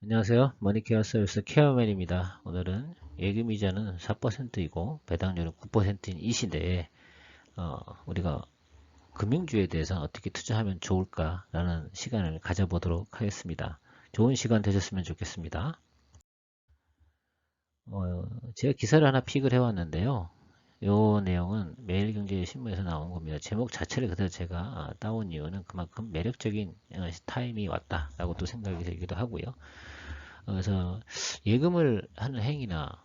안녕하세요. 머니케어 서비스 케어맨입니다. 오늘은 예금이자는 4%이고 배당률은 9%인 이 시대에 우리가 금융주에 대해서 어떻게 투자하면 좋을까라는 시간을 가져보도록 하겠습니다. 좋은 시간 되셨으면 좋겠습니다. 제가 기사를 하나 픽을 해왔는데요. 이 내용은 매일경제신문에서 나온 겁니다. 제목 자체를 그대로 제가 따온 이유는 그만큼 매력적인 타임이 왔다라고 또 생각이 들기도 하고요. 그래서 예금을 하는 행위나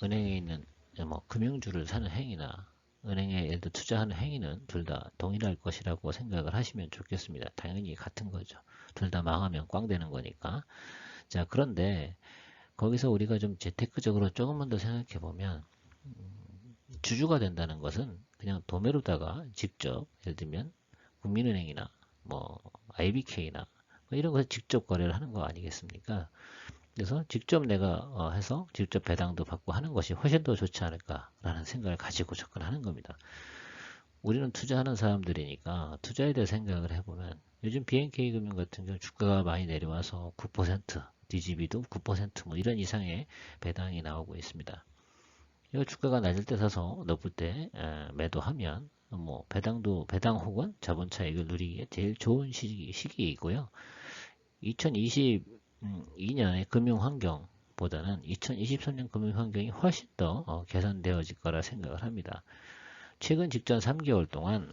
은행에 있는 뭐 금융주를 사는 행위나 은행에 예를 들어 투자하는 행위는 둘 다 동일할 것이라고 생각을 하시면 좋겠습니다. 당연히 같은 거죠. 둘 다 망하면 꽝 되는 거니까. 자, 그런데 거기서 우리가 좀 재테크적으로 조금만 더 생각해 보면 주주가 된다는 것은 그냥 도매로다가 직접 예를 들면 국민은행이나 뭐 IBK나 뭐 이런 것에 직접 거래를 하는 거 아니겠습니까? 그래서 직접 내가 해서 직접 배당도 받고 하는 것이 훨씬 더 좋지 않을까라는 생각을 가지고 접근하는 겁니다. 우리는 투자하는 사람들이니까 투자에 대해 생각을 해보면 요즘 BNK금융 같은 경우 주가가 많이 내려와서 9%, DGB도 9%뭐 이런 이상의 배당이 나오고 있습니다. 이거 주가가 낮을 때 사서 높을 때 매도하면 뭐 배당 혹은 자본 차익을 누리기에 제일 좋은 시기이고요. 2022년의 금융 환경보다는 2023년 금융 환경이 훨씬 더 개선되어질 거라 생각을 합니다. 최근 직전 3개월 동안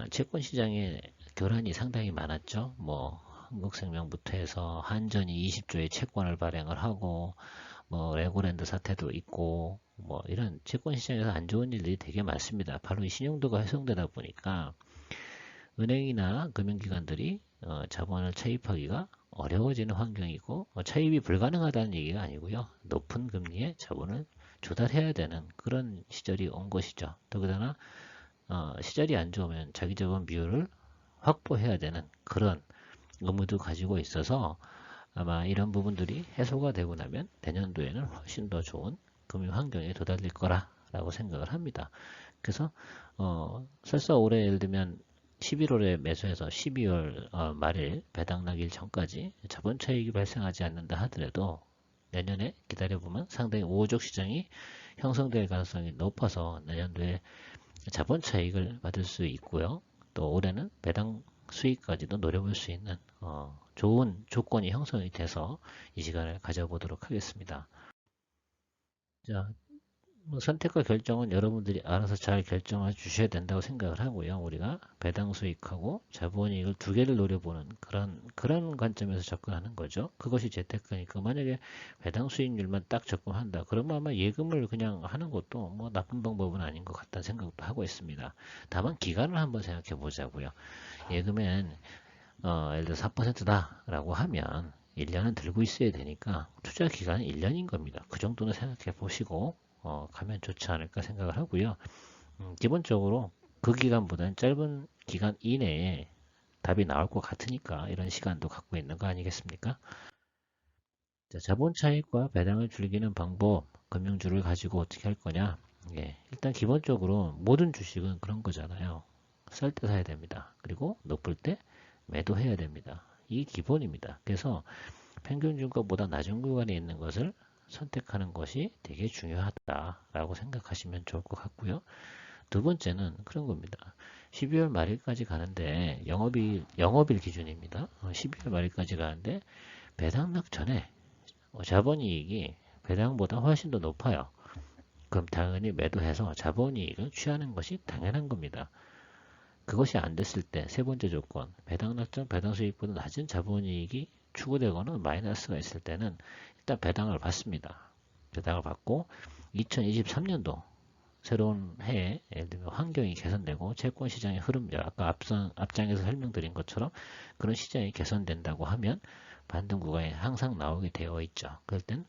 채권 시장에 교란이 상당히 많았죠. 뭐 한국생명부터 해서 한전이 20조의 채권을 발행을 하고 뭐 레고랜드 사태도 있고 뭐 이런 채권 시장에서 안 좋은 일들이 되게 많습니다. 바로 이 신용도가 훼손되다 보니까 은행이나 금융기관들이 자본을 차입하기가 어려워지는 환경이고 차입이 불가능하다는 얘기가 아니고요. 높은 금리에 자본을 조달해야 되는 그런 시절이 온 것이죠. 더군다나 시절이 안 좋으면 자기 자본 비율을 확보해야 되는 그런 의무도 가지고 있어서 아마 이런 부분들이 해소가 되고 나면 내년도에는 훨씬 더 좋은 금융 환경에 도달될 거라고 생각을 합니다. 그래서 설사 올해 예를 들면 11월에 매수해서 12월 말일 배당 나길 전까지 자본 차익이 발생하지 않는다 하더라도 내년에 기다려보면 상당히 우호적 시장이 형성될 가능성이 높아서 내년도에 자본 차익을 받을 수 있고요. 또 올해는 배당 수익까지도 노려볼 수 있는 좋은 조건이 형성이 돼서 이 시간을 가져보도록 하겠습니다. 자, 뭐 선택과 결정은 여러분들이 알아서 잘 결정해 주셔야 된다고 생각을 하고요. 우리가 배당 수익하고 자본이익을 두 개를 노려보는 그런 관점에서 접근하는 거죠. 그것이 재테크니까 만약에 배당 수익률만 딱 접근한다. 그러면 아마 예금을 그냥 하는 것도 뭐 나쁜 방법은 아닌 것 같다는 생각도 하고 있습니다. 다만 기간을 한번 생각해 보자고요. 예금엔 예를 들어 4%다라고 하면 1년은 들고 있어야 되니까 투자 기간은 1년인 겁니다. 그 정도는 생각해 보시고 가면 좋지 않을까 생각을 하고요. 기본적으로 그 기간보다는 짧은 기간 이내에 답이 나올 것 같으니까 이런 시간도 갖고 있는 거 아니겠습니까? 자, 자본 차익과 배당을 즐기는 방법, 금융주를 가지고 어떻게 할 거냐? 예, 일단 기본적으로 모든 주식은 그런 거잖아요. 쌀 때 사야 됩니다. 그리고 높을 때 매도해야 됩니다. 이 기본입니다. 그래서 평균 주가보다 낮은 구간에 있는 것을 선택하는 것이 되게 중요하다라고 생각하시면 좋을 것 같고요. 두 번째는 그런 겁니다. 12월 말일까지 가는데 영업일 기준입니다. 12월 말일까지 가는데 배당락 전에 자본이익이 배당보다 훨씬 더 높아요. 그럼 당연히 매도해서 자본이익을 취하는 것이 당연한 겁니다. 그것이 안 됐을 때 세 번째 조건, 배당 낙점, 배당 수익보다 낮은 자본이익이 추구되거나 마이너스가 있을 때는 일단 배당을 받습니다. 배당을 받고 2023년도 새로운 해에 예를 들면 환경이 개선되고 채권 시장의 흐름, 아까 앞장에서 설명드린 것처럼 그런 시장이 개선된다고 하면 반등 구간에 항상 나오게 되어 있죠. 그럴 땐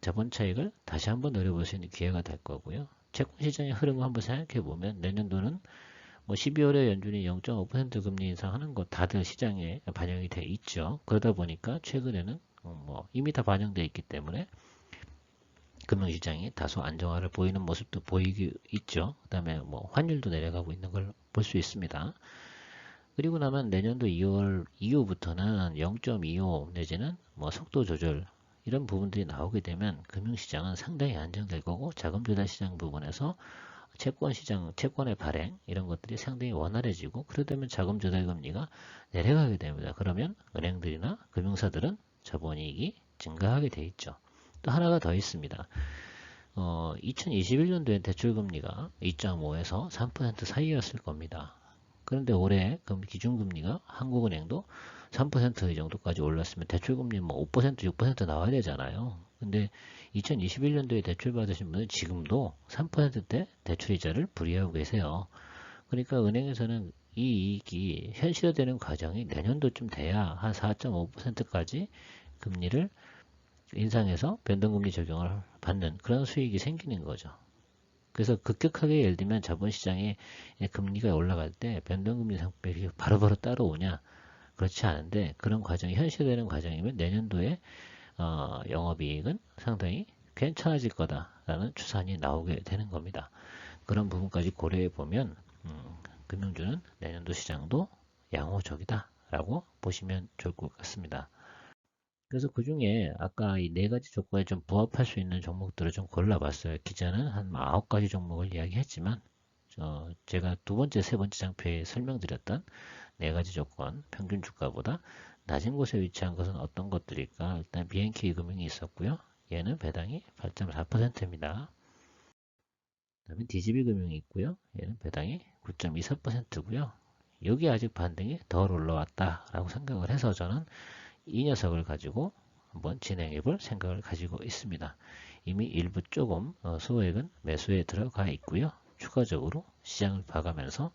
자본 차익을 다시 한번 노려볼 수 있는 기회가 될 거고요. 채권 시장의 흐름을 한번 생각해 보면 내년도는 뭐 12월에 연준이 0.5% 금리 인상하는 거 다들 시장에 반영이 돼 있죠. 그러다 보니까 최근에는 뭐 이미 다 반영돼 있기 때문에 금융시장이 다소 안정화를 보이는 모습도 보이기 있죠. 그다음에 뭐 환율도 내려가고 있는 걸 볼 수 있습니다. 그리고 나면 내년도 2월 이후부터는 0.25 내지는 뭐 속도 조절 이런 부분들이 나오게 되면 금융시장은 상당히 안정될 거고 자금 조달 시장 부분에서 채권 시장, 채권의 발행 이런 것들이 상당히 원활해지고 그러다 보면 자금 조달 금리가 내려가게 됩니다. 그러면 은행들이나 금융사들은 자본이익이 증가하게 돼 있죠. 또 하나가 더 있습니다. 2021년도에 대출금리가 2.5에서 3% 사이였을 겁니다. 그런데 올해 기준금리가 한국은행도 3% 이 정도까지 올랐으면 대출금리 뭐 5%, 6% 나와야 되잖아요. 근데 2021년도에 대출 받으신 분은 지금도 3%대 대출이자를 불이하고 계세요. 그러니까 은행에서는 이 이익이 현실화되는 과정이 내년도쯤 돼야 한 4.5%까지 금리를 인상해서 변동금리 적용을 받는 그런 수익이 생기는 거죠. 그래서 급격하게 예를 들면 자본시장의 금리가 올라갈 때 변동금리 상품이 바로바로 따라오냐? 그렇지 않은데 그런 과정이 현실되는 과정이면 내년도에 영업이익은 상당히 괜찮아질 거다라는 추산이 나오게 되는 겁니다. 그런 부분까지 고려해 보면 금융주는 내년도 시장도 양호적이다 라고 보시면 좋을 것 같습니다. 그래서 그 중에 아까 이 네 가지 조건에 좀 부합할 수 있는 종목들을 좀 골라봤어요. 기자는 한 9가지 종목을 이야기했지만 제가 두 번째, 세 번째 장표에 설명드렸던 네 가지 조건, 평균 주가보다 낮은 곳에 위치한 것은 어떤 것들일까? 일단 BNK 금융이 있었고요. 얘는 배당이 8.4%입니다. 그다음에 DGB 금융이 있고요. 얘는 배당이 9.24%고요. 여기 아직 반등이 덜 올라왔다라고 생각을 해서 저는 이 녀석을 가지고 한번 진행해 볼 생각을 가지고 있습니다. 이미 일부 조금 소액은 매수에 들어가 있고요. 추가적으로 시장을 봐가면서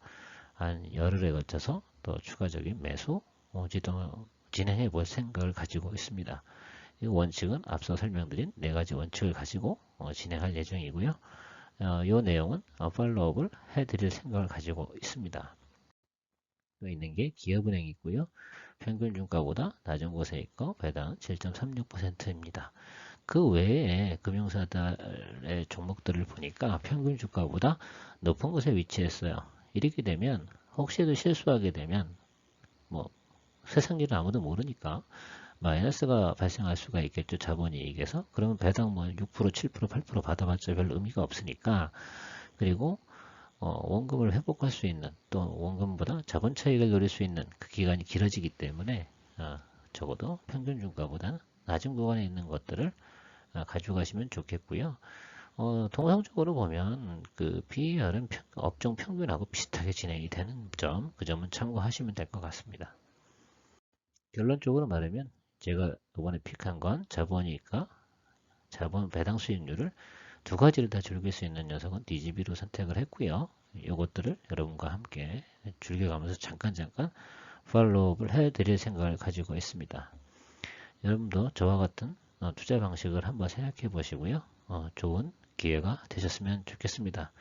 한 열흘에 걸쳐서 또 추가적인 매수 진행해 볼 생각을 가지고 있습니다. 이 원칙은 앞서 설명드린 네 가지 원칙을 가지고 진행할 예정이고요. 이 내용은 팔로우업을 해드릴 생각을 가지고 있습니다. 또 있는 게 기업은행이 있고요. 평균 주가보다 낮은 곳에 있고 배당은 7.36%입니다. 그 외에 금융사들의 종목들을 보니까 평균 주가보다 높은 곳에 위치했어요. 이렇게 되면 혹시도 실수하게 되면 뭐 세상 일은 아무도 모르니까 마이너스가 발생할 수가 있겠죠. 자본이익에서. 그러면 배당 뭐 6%, 7%, 8% 받아봤자 별 의미가 없으니까. 그리고 원금을 회복할 수 있는 또 원금보다 자본 차익을 노릴 수 있는 그 기간이 길어지기 때문에 적어도 평균 주가보다는 낮은 구간에 있는 것들을 가져가시면 좋겠고요. 통상적으로 보면 그 PER은 업종 평균하고 비슷하게 진행이 되는 점, 그 점은 참고하시면 될 것 같습니다. 결론적으로 말하면 제가 이번에 픽한 건 자본이익과 자본 배당 수익률을 두 가지를 다 즐길 수 있는 녀석은 DGB로 선택을 했고요. 이것들을 여러분과 함께 즐겨가면서 잠깐 팔로우업을 해드릴 생각을 가지고 있습니다. 여러분도 저와 같은 투자 방식을 한번 생각해 보시고요. 좋은 기회가 되셨으면 좋겠습니다.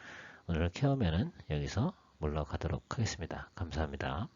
오늘 케어맨은 여기서 물러가도록 하겠습니다. 감사합니다.